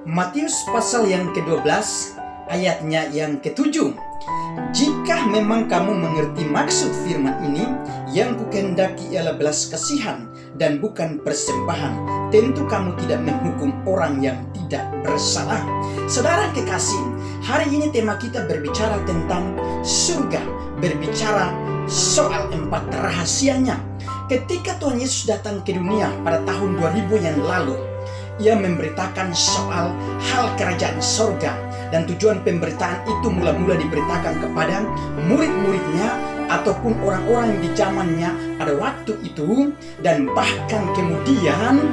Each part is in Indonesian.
Matius pasal yang ke-12 ayatnya yang ke-7. Jika memang kamu mengerti maksud firman ini, yang kukehendaki ialah belas kasihan dan bukan persembahan, tentu kamu tidak menghukum orang yang tidak bersalah. Saudara kekasih, hari ini tema kita berbicara tentang surga, berbicara soal 4 rahasianya. Ketika Tuhan Yesus datang ke dunia pada tahun 2000 yang lalu, Ia memberitakan soal hal kerajaan sorga. Dan tujuan pemberitaan itu mula-mula diberitakan kepada murid-muridnya ataupun orang-orang di zamannya pada waktu itu. Dan bahkan kemudian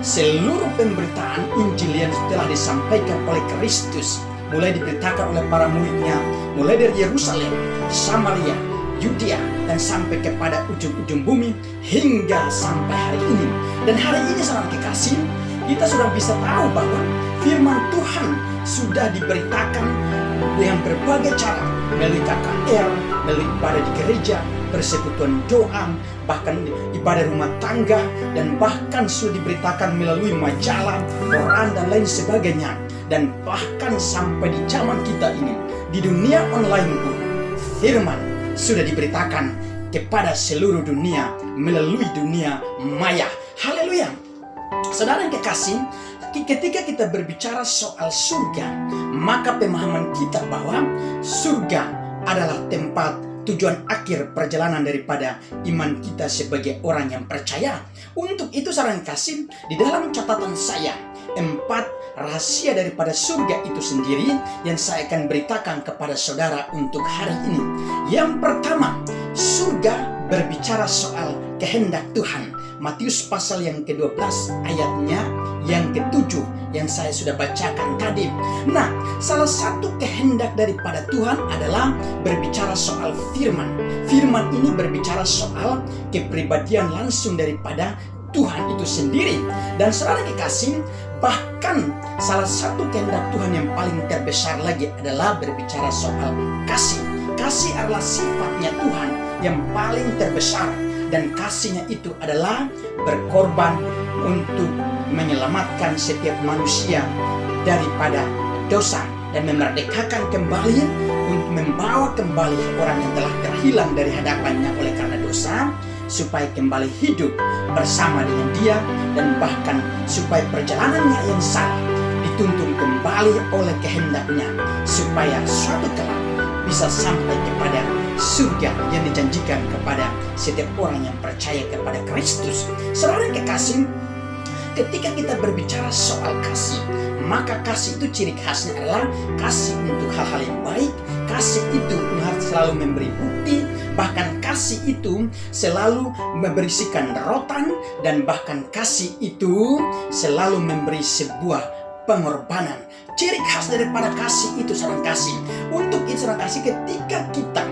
seluruh pemberitaan Injil yang telah disampaikan oleh Kristus mulai diberitakan oleh para muridnya, mulai dari Yerusalem, Samaria, Yudea, dan sampai kepada ujung-ujung bumi hingga sampai hari ini. Dan hari ini saudara kekasih, kita sudah bisa tahu bahwa firman Tuhan sudah diberitakan dengan berbagai cara, melalui KKR, melalui ibadah di gereja, persekutuan doa, bahkan ibadah rumah tangga, dan bahkan sudah diberitakan melalui majalah, koran, dan lain sebagainya. Dan bahkan sampai di zaman kita ini, di dunia online pun, firman sudah diberitakan kepada seluruh dunia melalui dunia maya. Haleluya. Saudara yang kekasih, ketika kita berbicara soal surga, maka pemahaman kita bahwa surga adalah tempat tujuan akhir perjalanan daripada iman kita sebagai orang yang percaya. Untuk itu saudara yang kasih, di dalam catatan saya 4 rahasia daripada surga itu sendiri yang saya akan beritakan kepada saudara untuk hari ini. Yang pertama, surga berbicara soal kehendak Tuhan. Matius pasal yang ke-12 ayatnya yang ke-7 yang saya sudah bacakan tadi. Nah, salah satu kehendak daripada Tuhan adalah berbicara soal firman. Firman ini berbicara soal kepribadian langsung daripada Tuhan itu sendiri. Dan saudara kekasih, bahkan salah satu kehendak Tuhan yang paling terbesar lagi adalah berbicara soal kasih. Kasih adalah sifatnya Tuhan yang paling terbesar. Dan kasihnya itu adalah berkorban untuk menyelamatkan setiap manusia daripada dosa dan memerdekakan kembali, untuk membawa kembali orang yang telah terhilang dari hadapannya oleh karena dosa, supaya kembali hidup bersama dengan Dia, dan bahkan supaya perjalanannya yang salah dituntun kembali oleh kehendaknya, supaya suatu kelak bisa sampai kepada surga yang dijanjikan kepada setiap orang yang percaya kepada Kristus. Saudara yang kekasih, ketika kita berbicara soal kasih, maka kasih itu ciri khasnya adalah kasih untuk hal-hal yang baik. Kasih itu harus selalu memberi bukti, bahkan kasih itu selalu memberisikan rotan, dan bahkan kasih itu selalu memberi sebuah pengorbanan. Ciri khas daripada kasih itu saudara kasih. Untuk itu saudara kasih, ketika kita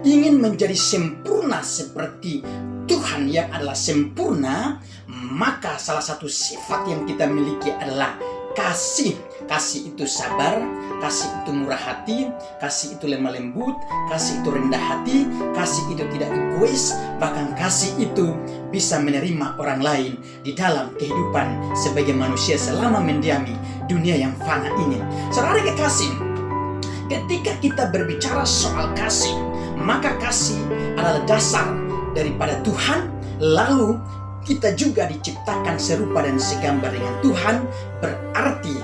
ingin menjadi sempurna seperti Tuhan yang adalah sempurna, maka salah satu sifat yang kita miliki adalah kasih. Kasih itu sabar, kasih itu murah hati, kasih itu lemah lembut, kasih itu rendah hati, kasih itu tidak egois, bahkan kasih itu bisa menerima orang lain di dalam kehidupan sebagai manusia selama mendiami dunia yang fana ini. Saudara kekasih, ketika kita berbicara soal kasih, maka kasih adalah dasar daripada Tuhan. Lalu kita juga diciptakan serupa dan segambar dengan Tuhan. Berarti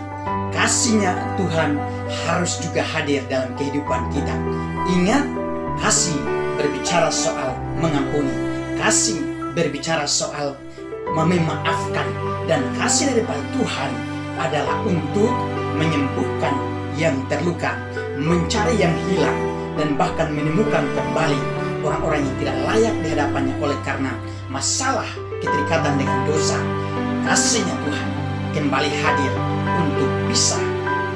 kasihnya Tuhan harus juga hadir dalam kehidupan kita. Ingat, kasih berbicara soal mengampuni, kasih berbicara soal memaafkan, dan kasih daripada Tuhan adalah untuk menyembuhkan yang terluka, mencari yang hilang, dan bahkan menemukan kembali orang-orang yang tidak layak di hadapannya oleh karena masalah keterikatan dengan dosa. Kasihnya Tuhan kembali hadir untuk bisa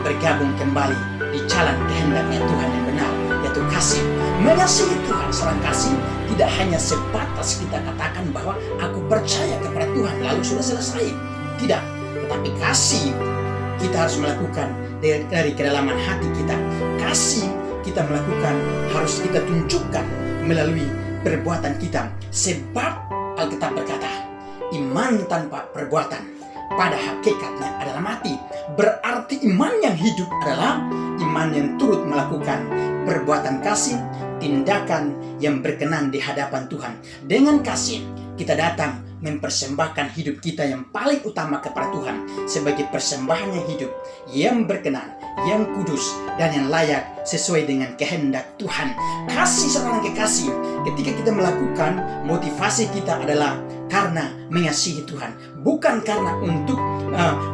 bergabung kembali di jalan kehendaknya Tuhan yang benar, yaitu kasih. Mengasihi Tuhan, seorang kasih tidak hanya sebatas kita katakan bahwa aku percaya kepada Tuhan lalu sudah selesai. Tidak, tetapi kasih kita harus melakukan dari kedalaman hati kita. Kasih kita melakukan harus kita tunjukkan melalui perbuatan kita. Sebab Alkitab berkata, iman tanpa perbuatan pada hakikatnya adalah mati. Berarti iman yang hidup adalah iman yang turut melakukan perbuatan kasih, tindakan yang berkenan di hadapan Tuhan. Dengan kasih, kita datang mempersembahkan hidup kita yang paling utama kepada Tuhan sebagai persembahan yang hidup, yang berkenan, yang kudus, dan yang layak sesuai dengan kehendak Tuhan. Kasih seorang kekasih, ketika kita melakukan, motivasi kita adalah karena mengasihi Tuhan, bukan karena untuk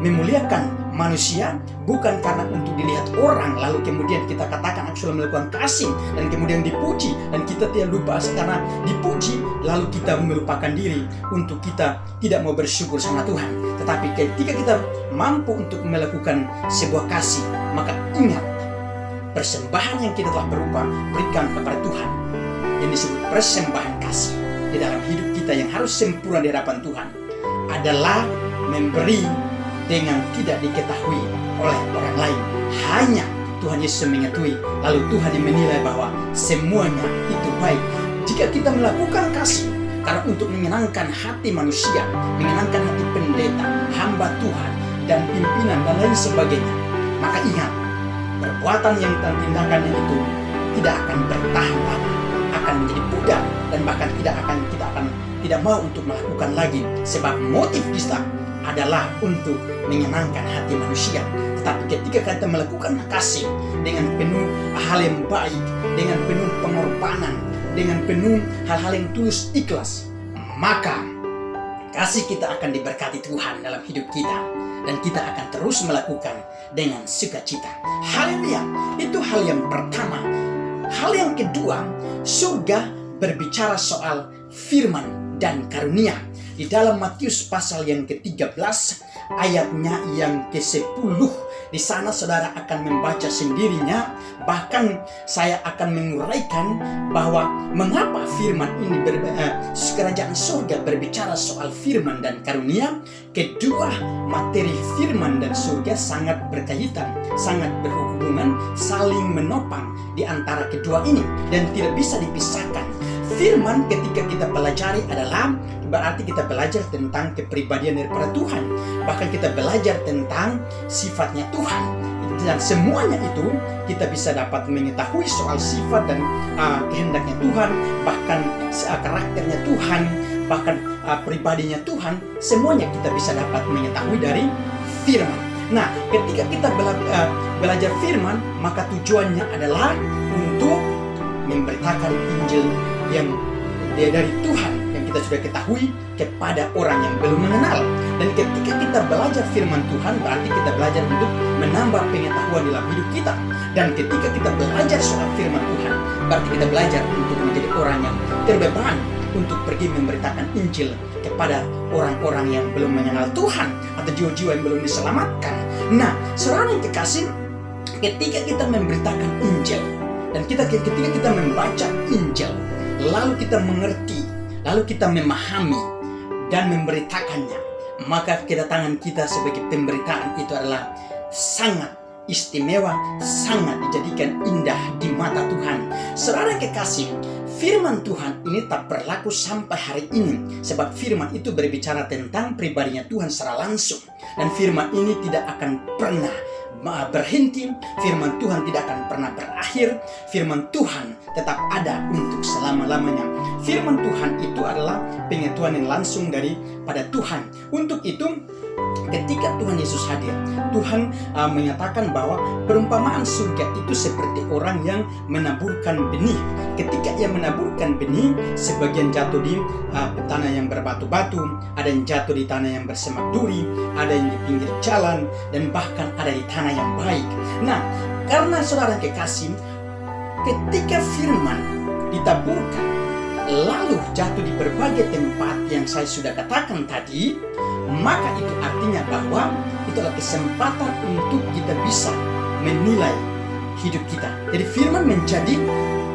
memuliakan manusia, bukan karena untuk dilihat orang lalu kemudian kita katakan aku sudah melakukan kasih dan kemudian dipuji, dan kita tidak lupa karena dipuji lalu kita melupakan diri untuk kita tidak mau bersyukur sama Tuhan. Tetapi ketika kita mampu untuk melakukan sebuah kasih, maka ingat persembahan yang kita telah berikan kepada Tuhan yang disebut persembahan kasih di dalam hidup kita yang harus sempurna di hadapan Tuhan adalah memberi dengan tidak diketahui oleh orang lain. Hanya Tuhan Yesus mengetahui, lalu Tuhan yang menilai bahwa semuanya itu baik. Jika kita melakukan kasih karena untuk menyenangkan hati manusia, menyenangkan hati pendeta, hamba Tuhan, dan pimpinan dan lain sebagainya, maka ingat, perbuatan yang dan tindakannya itu tidak akan bertahan lama, akan menjadi pudar, dan bahkan kita akan tidak mau untuk melakukan lagi, sebab motif kita adalah untuk menyenangkan hati manusia. Tetapi ketika kita melakukan kasih dengan penuh hal yang baik, dengan penuh pengorbanan, dengan penuh hal-hal yang tulus ikhlas, maka kasih kita akan diberkati Tuhan dalam hidup kita, dan kita akan terus melakukan dengan sukacita. Haleluya. Itu hal yang pertama. Hal yang kedua, surga berbicara soal firman dan karunia. Di dalam Matius pasal yang ke-13 ayatnya yang ke-10, di sana saudara akan membaca sendirinya. Bahkan saya akan menguraikan bahwa mengapa firman ini kerajaan surga berbicara soal firman dan karunia. Kedua materi firman dan surga sangat berkaitan, sangat berhubungan, saling menopang di antara kedua ini dan tidak bisa dipisahkan. Firman ketika kita pelajari adalah berarti kita belajar tentang kepribadian daripada Tuhan. Bahkan kita belajar tentang sifatnya Tuhan. Dan semuanya itu kita bisa dapat mengetahui soal sifat dan kehendaknya Tuhan, bahkan karakternya Tuhan, bahkan pribadinya Tuhan. Semuanya kita bisa dapat mengetahui dari firman. Nah, ketika kita belajar firman, maka tujuannya adalah untuk memberitakan Injil yang dari Tuhan yang kita sudah ketahui kepada orang yang belum mengenal. Dan ketika kita belajar firman Tuhan, berarti kita belajar untuk menambah pengetahuan dalam hidup kita. Dan ketika kita belajar soal firman Tuhan, berarti kita belajar untuk menjadi orang yang terbeban untuk pergi memberitakan Injil kepada orang-orang yang belum mengenal Tuhan atau jiwa-jiwa yang belum diselamatkan. Nah, saudara yang kekasih, ketika kita memberitakan Injil dan ketika kita membaca Injil, lalu kita mengerti, lalu kita memahami dan memberitakannya, maka kedatangan kita sebagai pemberitaan itu adalah sangat istimewa, sangat dijadikan indah di mata Tuhan. Saudara kekasih, firman Tuhan ini tak berlaku sampai hari ini, sebab firman itu berbicara tentang pribadinya Tuhan secara langsung, dan firman ini tidak akan pernah berhenti. Firman Tuhan tidak akan pernah berakhir. Firman Tuhan tetap ada untuk selama-lamanya. Firman Tuhan itu adalah pengetahuan yang langsung daripada Tuhan. Untuk itu, ketika Tuhan Yesus hadir, Tuhan menyatakan bahwa perumpamaan surga itu seperti orang yang menaburkan benih. Ketika ia menaburkan benih, sebagian jatuh di tanah yang berbatu-batu, ada yang jatuh di tanah yang bersemak duri, ada yang di pinggir jalan, dan bahkan ada di tanah yang baik. Nah, karena saudara kekasih, ketika firman ditaburkan lalu jatuh di berbagai tempat yang saya sudah katakan tadi, maka itu artinya bahwa itu adalah kesempatan untuk kita bisa menilai hidup kita. Jadi firman menjadi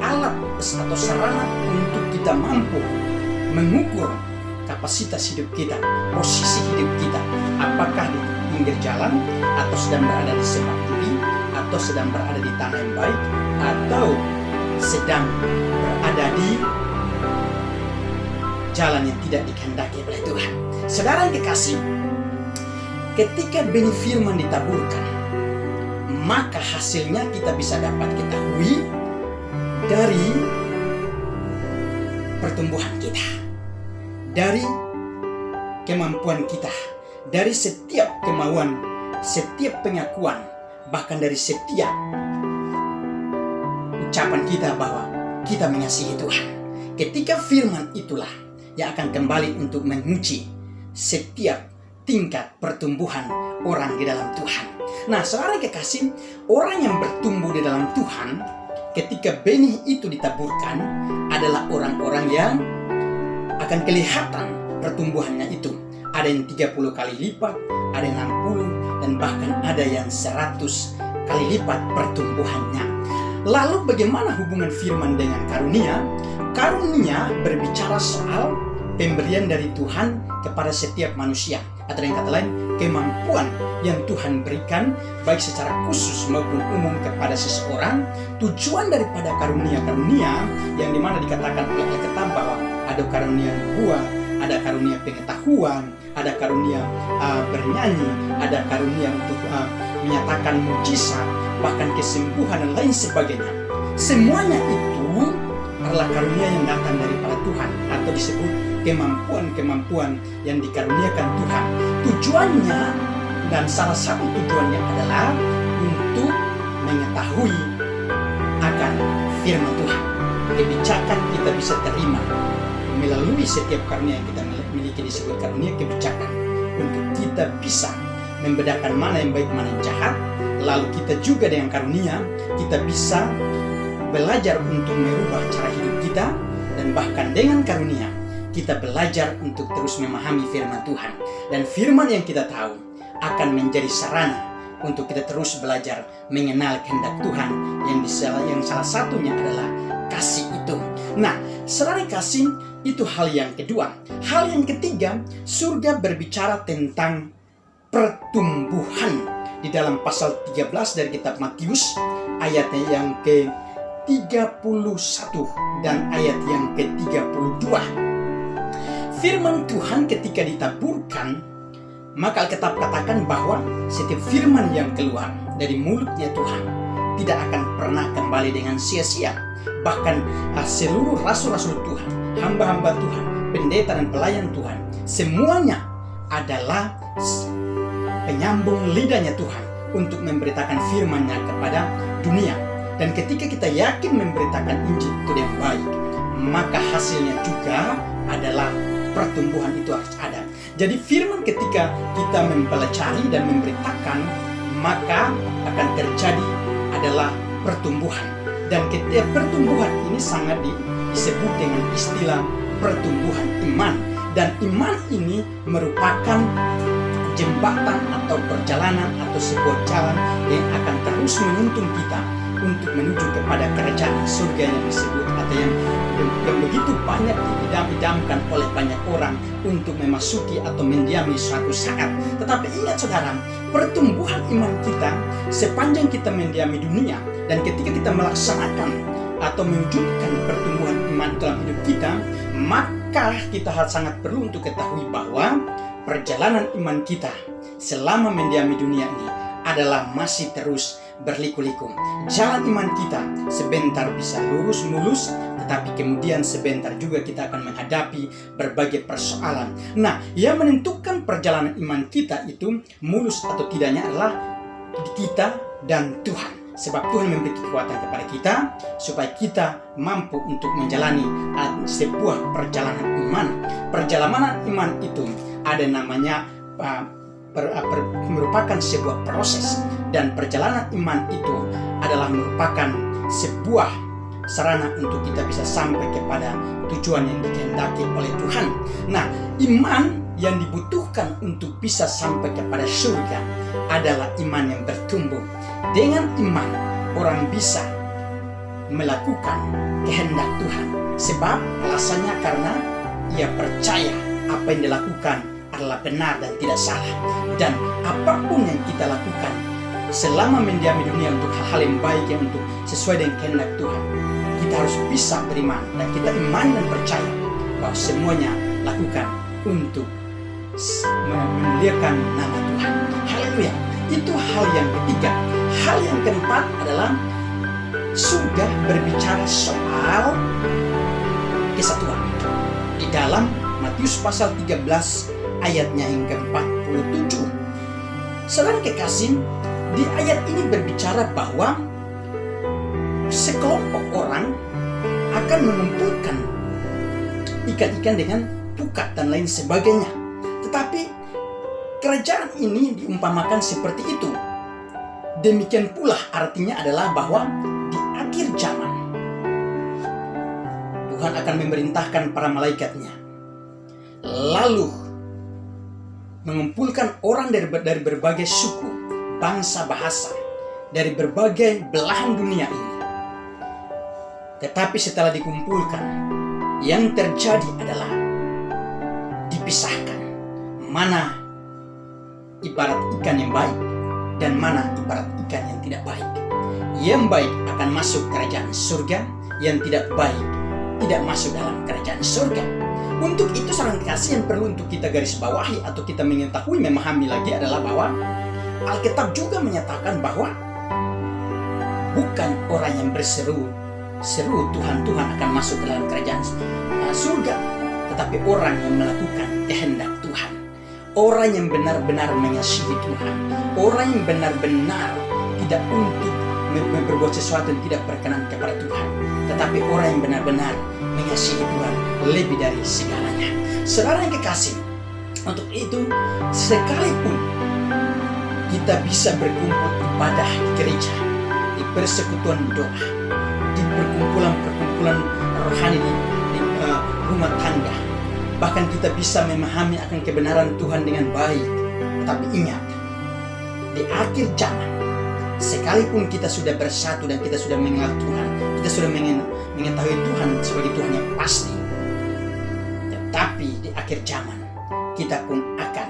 alat atau sarana untuk kita mampu mengukur kapasitas hidup kita, posisi hidup kita, apakah di pinggir jalan, atau sedang berada di semak duri, atau sedang berada di tanah yang baik, atau sedang berada di jalan yang tidak dikehendaki oleh Tuhan. Saudara yang kekasih, ketika benih firman ditaburkan, maka hasilnya kita bisa dapat ketahui dari pertumbuhan kita, dari kemampuan kita, dari setiap kemauan, setiap pengakuan, bahkan dari setiap ucapan kita bahwa kita mengasihi Tuhan. Ketika firman itulah yang akan kembali untuk menguji setiap tingkat pertumbuhan orang di dalam Tuhan. Nah, saudara kekasih, orang yang bertumbuh di dalam Tuhan, ketika benih itu ditaburkan, adalah orang-orang yang akan kelihatan pertumbuhannya itu. Ada yang 30 kali lipat, ada yang 60, dan bahkan ada yang 100 kali lipat pertumbuhannya. Lalu bagaimana hubungan firman dengan karunia? Karunia berbicara soal pemberian dari Tuhan kepada setiap manusia. Atau dengan kata lain, kemampuan yang Tuhan berikan baik secara khusus maupun umum kepada seseorang. Tujuan daripada karunia-karunia yang dimana dikatakan oleh Alkitab bahwa ada karunia nubuat, ada karunia pengetahuan, ada karunia bernyanyi, ada karunia untuk menyatakan mujizat, bahkan kesembuhan dan lain sebagainya. Semuanya itu adalah karunia yang datang daripada Tuhan, atau disebut kemampuan-kemampuan yang dikaruniakan Tuhan. Tujuannya dan salah satu tujuannya adalah untuk mengetahui akan firman Tuhan. Kebijakan kita bisa terima melalui setiap karunia yang kita miliki, disebut karunia kebijakan, untuk kita bisa membedakan mana yang baik, mana yang jahat. Lalu kita juga dengan karunia kita bisa belajar untuk merubah cara hidup kita, dan bahkan dengan karunia kita belajar untuk terus memahami firman Tuhan. Dan firman yang kita tahu akan menjadi sarana untuk kita terus belajar mengenal kehendak Tuhan, yang salah satunya adalah kasih itu. Nah, saudara kasih, itu hal yang kedua. Hal yang ketiga, surga berbicara tentang pertumbuhan. Di dalam pasal 13 dari kitab Matius, ayatnya yang ke-31 dan ayat yang ke-32. Firman Tuhan ketika ditaburkan, maka Alkitab katakan bahwa setiap firman yang keluar dari mulutnya Tuhan tidak akan pernah kembali dengan sia-sia. Bahkan seluruh rasul-rasul Tuhan, hamba-hamba Tuhan, pendeta dan pelayan Tuhan, semuanya adalah penyambung lidahnya Tuhan untuk memberitakan firman-Nya kepada dunia. Dan ketika kita yakin memberitakan Injil itu yang baik, maka hasilnya juga adalah pertumbuhan itu harus ada. Jadi firman ketika kita mempelajari dan memberitakan, maka akan terjadi adalah pertumbuhan. Dan ketika pertumbuhan ini sangat disebut dengan istilah pertumbuhan iman. Dan iman ini merupakan jembatan atau perjalanan atau sebuah jalan yang akan terus menuntun kita untuk menuju kepada kerajaan surga yang disebut atau yang begitu banyak diidam-idamkan oleh banyak orang untuk memasuki atau mendiami suatu saat. Tetapi ingat saudara, pertumbuhan iman kita sepanjang kita mendiami dunia, dan ketika kita melaksanakan atau mewujudkan pertumbuhan iman dalam hidup kita, maka kita sangat perlu untuk ketahui bahwa perjalanan iman kita selama mendiami dunia ini adalah masih terus berliku-liku. Jalan iman kita sebentar bisa lurus mulus, tetapi kemudian sebentar juga kita akan menghadapi berbagai persoalan. Nah, yang menentukan perjalanan iman kita itu mulus atau tidaknya adalah kita dan Tuhan. Sebab Tuhan memberi kekuatan kepada kita supaya kita mampu untuk menjalani sebuah perjalanan iman. Perjalanan iman itu ada namanya merupakan sebuah proses, dan perjalanan iman itu adalah merupakan sebuah sarana untuk kita bisa sampai kepada tujuan yang dikehendaki oleh Tuhan. Nah, iman yang dibutuhkan untuk bisa sampai kepada surga adalah iman yang bertumbuh. Dengan iman orang bisa melakukan kehendak Tuhan. Sebab alasannya karena ia percaya apa yang dilakukan adalah benar dan tidak salah. Dan apapun yang kita lakukan selama mendiami dunia untuk hal-hal yang baik, yang untuk sesuai dengan kehendak Tuhan, kita harus bisa beriman, dan kita iman dan percaya bahwa semuanya lakukan untuk memuliakan nama Tuhan. Haleluya. Itu hal yang ketiga. Hal yang keempat adalah surga berbicara soal kesatuan. Di dalam Matius pasal 13 ayatnya yang ke-47. Saudara kekasih, di ayat ini berbicara bahwa sekelompok orang akan mengumpulkan ikan-ikan dengan pukat dan lain sebagainya. Tetapi kerajaan ini diumpamakan seperti itu. Demikian pula artinya adalah bahwa di akhir zaman Tuhan akan memerintahkan para malaikatnya lalu mengumpulkan orang dari berbagai suku, bangsa, bahasa, dari berbagai belahan dunia ini. Tetapi setelah dikumpulkan, yang terjadi adalah dipisahkan mana ibarat ikan yang baik dan mana ibarat ikan yang tidak baik. Yang baik akan masuk kerajaan surga, yang tidak baik tidak masuk dalam kerajaan surga. Untuk itu saudara kasih yang perlu untuk kita garis bawahi atau kita mengetahui, memahami lagi adalah bahwa Alkitab juga menyatakan bahwa bukan orang yang berseru Tuhan akan masuk ke dalam kerajaan surga, tetapi orang yang melakukan kehendak Tuhan, orang yang benar-benar mengasihi Tuhan, orang yang benar-benar tidak untuk berbuat sesuatu yang tidak berkenan kepada Tuhan, tetapi orang yang benar-benar mengasihi Tuhan lebih dari segalanya. Saudara yang kekasih, untuk itu sekalipun kita bisa berkumpul ibadah di gereja, di persekutuan doa, di perkumpulan rohani, di rumah tangga, bahkan kita bisa memahami akan kebenaran Tuhan dengan baik, tetapi ingat, di akhir zaman, sekalipun kita sudah bersatu dan kita sudah mengenal Tuhan, kita sudah mengetahui Tuhan sebagai Tuhan yang pasti, tetapi di akhir zaman kita pun akan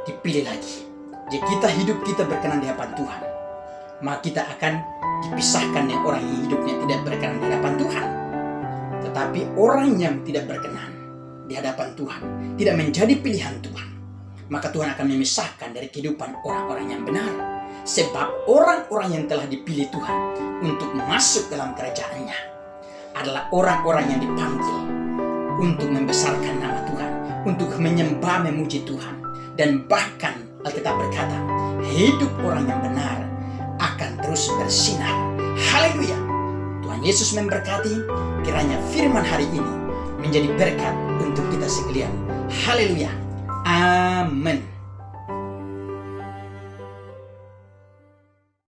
dipilih lagi. Jika kita hidup kita berkenan di hadapan Tuhan, maka kita akan dipisahkan dengan orang yang hidupnya tidak berkenan di hadapan Tuhan. Tetapi orang yang tidak berkenan di hadapan Tuhan, tidak menjadi pilihan Tuhan, maka Tuhan akan memisahkan dari kehidupan orang-orang yang benar. Sebab orang-orang yang telah dipilih Tuhan untuk masuk dalam kerajaan-Nya adalah orang-orang yang dipanggil untuk membesarkan nama Tuhan, untuk menyembah memuji Tuhan. Dan bahkan Alkitab berkata, hidup orang yang benar akan terus bersinar. Haleluya. Tuhan Yesus memberkati, kiranya firman hari ini menjadi berkat untuk kita sekalian. Haleluya. Amin.